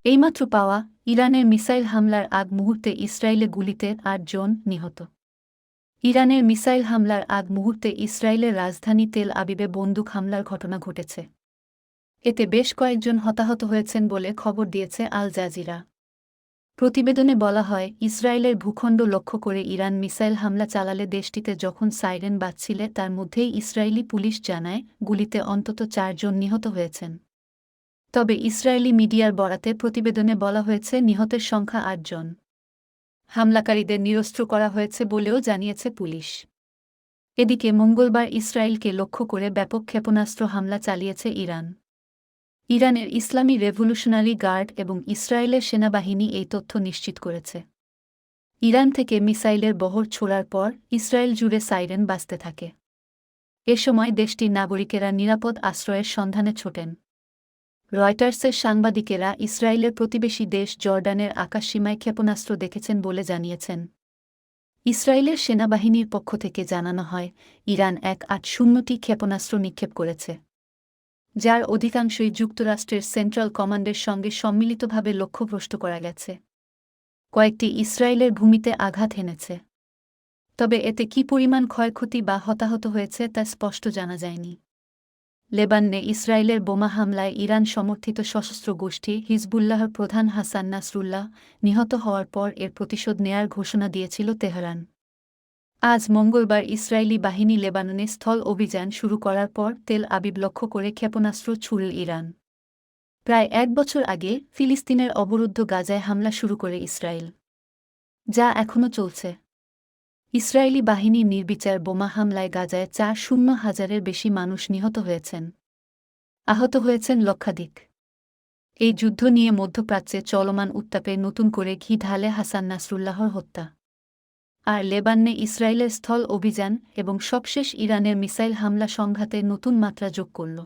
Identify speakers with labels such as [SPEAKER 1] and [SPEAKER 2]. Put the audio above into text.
[SPEAKER 1] এইমাত্র পাওয়া ইরানের মিসাইল হামলার আগ মুহূর্তে ইসরায়েলে গুলিতে ৮ জন নিহত। ইরানের মিসাইল হামলার আগ মুহূর্তে ইসরায়েলের রাজধানী তেল আবিবে বন্দুক হামলার ঘটনা ঘটেছে। এতে বেশ কয়েকজন হতাহত হয়েছেন বলে খবর দিয়েছে আল জাজিরা। প্রতিবেদনে বলা হয়, ইসরায়েলের ভূখণ্ড লক্ষ্য করে ইরান মিসাইল হামলা চালালে দেশটিতে যখন সাইরেন বাজছিল তার মধ্যেই ইসরায়েলি পুলিশ জানায় গুলিতে অন্তত ৪ জন নিহত হয়েছেন। তবে ইসরায়েলি মিডিয়ার বরাতে প্রতিবেদনে বলা হয়েছে নিহতের সংখ্যা ৮ জন। হামলাকারীদের নিরস্ত্র করা হয়েছে বলেও জানিয়েছে পুলিশ। এদিকে মঙ্গলবার ইসরায়েলকে লক্ষ্য করে ব্যাপক ক্ষেপণাস্ত্র হামলা চালিয়েছে ইরান। ইরানের ইসলামী রেভলিউশনারি গার্ড এবং ইসরায়েলের সেনাবাহিনী এই তথ্য নিশ্চিত করেছে। ইরান থেকে মিসাইলের বহর ছোড়ার পর ইসরায়েল জুড়ে সাইরেন বাজতে থাকে। এ সময় দেশটির নাগরিকেরা নিরাপদ আশ্রয়ের সন্ধানে ছোটেন। রয়টার্সের সাংবাদিকেরা ইসরায়েলের প্রতিবেশী দেশ জর্ডানের আকাশসীমায় ক্ষেপণাস্ত্র দেখেছেন বলে জানিয়েছেন। ইসরায়েলের সেনাবাহিনীর পক্ষ থেকে জানানো হয়, ইরান ১৮০টি ক্ষেপণাস্ত্র নিক্ষেপ করেছে, যার অধিকাংশই যুক্তরাষ্ট্রের সেন্ট্রাল কমান্ডের সঙ্গে সম্মিলিতভাবে লক্ষ্যভ্রষ্ট করা গেছে। কয়েকটি ইসরায়েলের ভূমিতে আঘাত হেনেছে। তবে এতে কী পরিমাণ ক্ষয়ক্ষতি বা হতাহত হয়েছে তা স্পষ্ট জানা যায়নি। লেবাননে ইসরায়েলের বোমা হামলায় ইরান সমর্থিত সশস্ত্র গোষ্ঠী হিজবুল্লাহর প্রধান হাসান নাসরুল্লাহ নিহত হওয়ার পর এর প্রতিশোধ নেয়ার ঘোষণা দিয়েছিল তেহরান। আজ মঙ্গলবার ইসরায়েলি বাহিনী লেবাননে স্থল অভিযান শুরু করার পর তেল আবিব লক্ষ্য করে ক্ষেপণাস্ত্র ছুড়ল ইরান। প্রায় ১ বছর আগে ফিলিস্তিনের অবরুদ্ধ গাজায় হামলা শুরু করে ইসরায়েল, যা এখনও চলছে। ইসরায়েলি বাহিনীর নির্বিচার বোমা হামলায় গাজায় ৪০,০০০-এর বেশি মানুষ নিহত হয়েছেন। আহত হয়েছেন লক্ষাধিক। এই যুদ্ধ নিয়ে মধ্যপ্রাচ্যে চলমান উত্তাপে নতুন করে ঘি ঢালে হাসান নাসরুল্লাহর হত্যা। আর লেবাননে ইসরায়েলের স্থল অভিযান এবং সবশেষ ইরানের মিসাইল হামলা সংঘাতে নতুন মাত্রা যোগ করল।